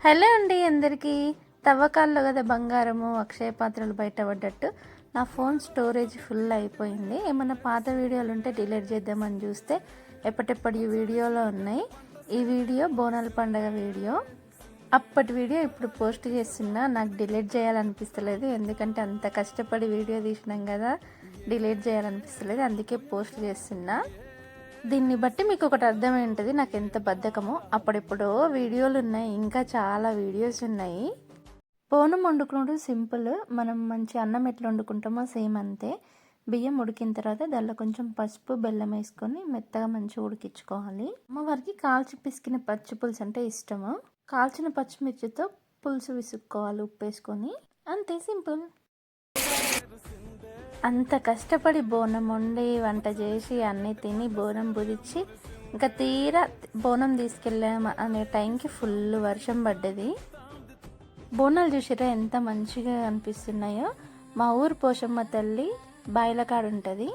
Hello అండి అందరికీ. తవ్వకాల్లో కదా బంగారము అక్షయ పాత్రలు బయటపడ్డట్టు నా ఫోన్ స్టోరేజ్ ఫుల్ అయిపోయింది. ఏమన్నా పాత వీడియోలు ఉంటే డిలీట్ చేద్దామని చూస్తే ఎప్పటిప్పటి వీడియోలో ఉన్నాయి. ఈ వీడియో బోనాల పండుగ వీడియో. అప్పటి వీడియో ఇప్పుడు పోస్ట్ చేస్తున్నా. నాకు డిలీట్ చేయాలనిపిస్తలేదు, ఎందుకంటే అంత కష్టపడి వీడియో తీసినాం కదా, డిలీట్ చేయాలనిపిస్తలేదు, అందుకే పోస్ట్ చేస్తున్నా. దీన్ని బట్టి మీకు ఒకటి అర్థమైంటుంది నాకు ఎంత బద్ధకమో. అప్పుడెప్పుడో వీడియోలు ఉన్నాయి, ఇంకా చాలా వీడియోస్ ఉన్నాయి. బోనం వండుకున్నప్పుడు సింపుల్, మనం మంచి అన్నం ఎట్లా వండుకుంటామో సేమ్ అంతే. బియ్యం ఉడికిన తర్వాత దానిలో కొంచెం పసుపు బెల్లం వేసుకొని మెత్తగా మంచిగా ఉడికించుకోవాలి. అమ్మవారికి కాల్చి పిసికిన పచ్చి పులుసు అంటే ఇష్టము. కాల్చిన పచ్చిమిర్చితో పులుసు విసుక్కోవాలి ఉప్పు వేసుకొని, అంతే సింపుల్. అంత కష్టపడి బోనం వండి వంట చేసి అన్నీ తిని బోనం బుదిచ్చి ఇంకా తీరా బోనం తీసుకెళ్ళాము అనే టైంకి ఫుల్ వర్షం పడ్డది. బోనాలు చూసిరా ఎంత మంచిగా అనిపిస్తున్నాయో. మా ఊరు పోషమ్మ తల్లి బాయిలకాడ ఉంటుంది,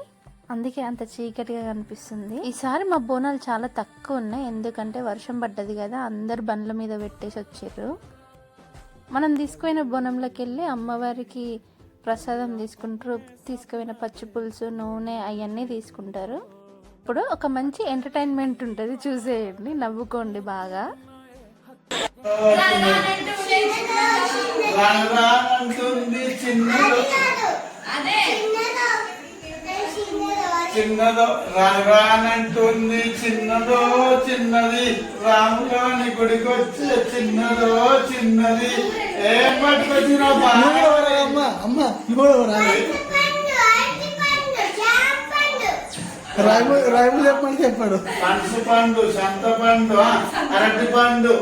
అందుకే అంత చీకటిగా కనిపిస్తుంది. ఈసారి మా బోనాలు చాలా తక్కువ ఉన్నాయి, ఎందుకంటే వర్షం పడ్డది కదా, అందరు బండ్ల మీద పెట్టేసి వచ్చారు. మనం తీసుకుపోయిన బోనంలోకి వెళ్ళి అమ్మవారికి ప్రసాదం తీసుకుంటారు. తీసుకుపోయిన పచ్చి పులుసు నూనె అవన్నీ తీసుకుంటారు. ఇప్పుడు ఒక మంచి ఎంటర్టైన్మెంట్ ఉంటుంది, చూసేయండి, నవ్వుకోండి బాగా. చిన్నదో రానంటుంది, చిన్నదో చిన్నది రాములోని గుడికొచ్చి చిన్నదో చిన్నది ఏం పట్టుకొచ్చినా రాయము చెప్పండి చెప్పాడు. పనస పండు, సంత పండు, అరటి పండు,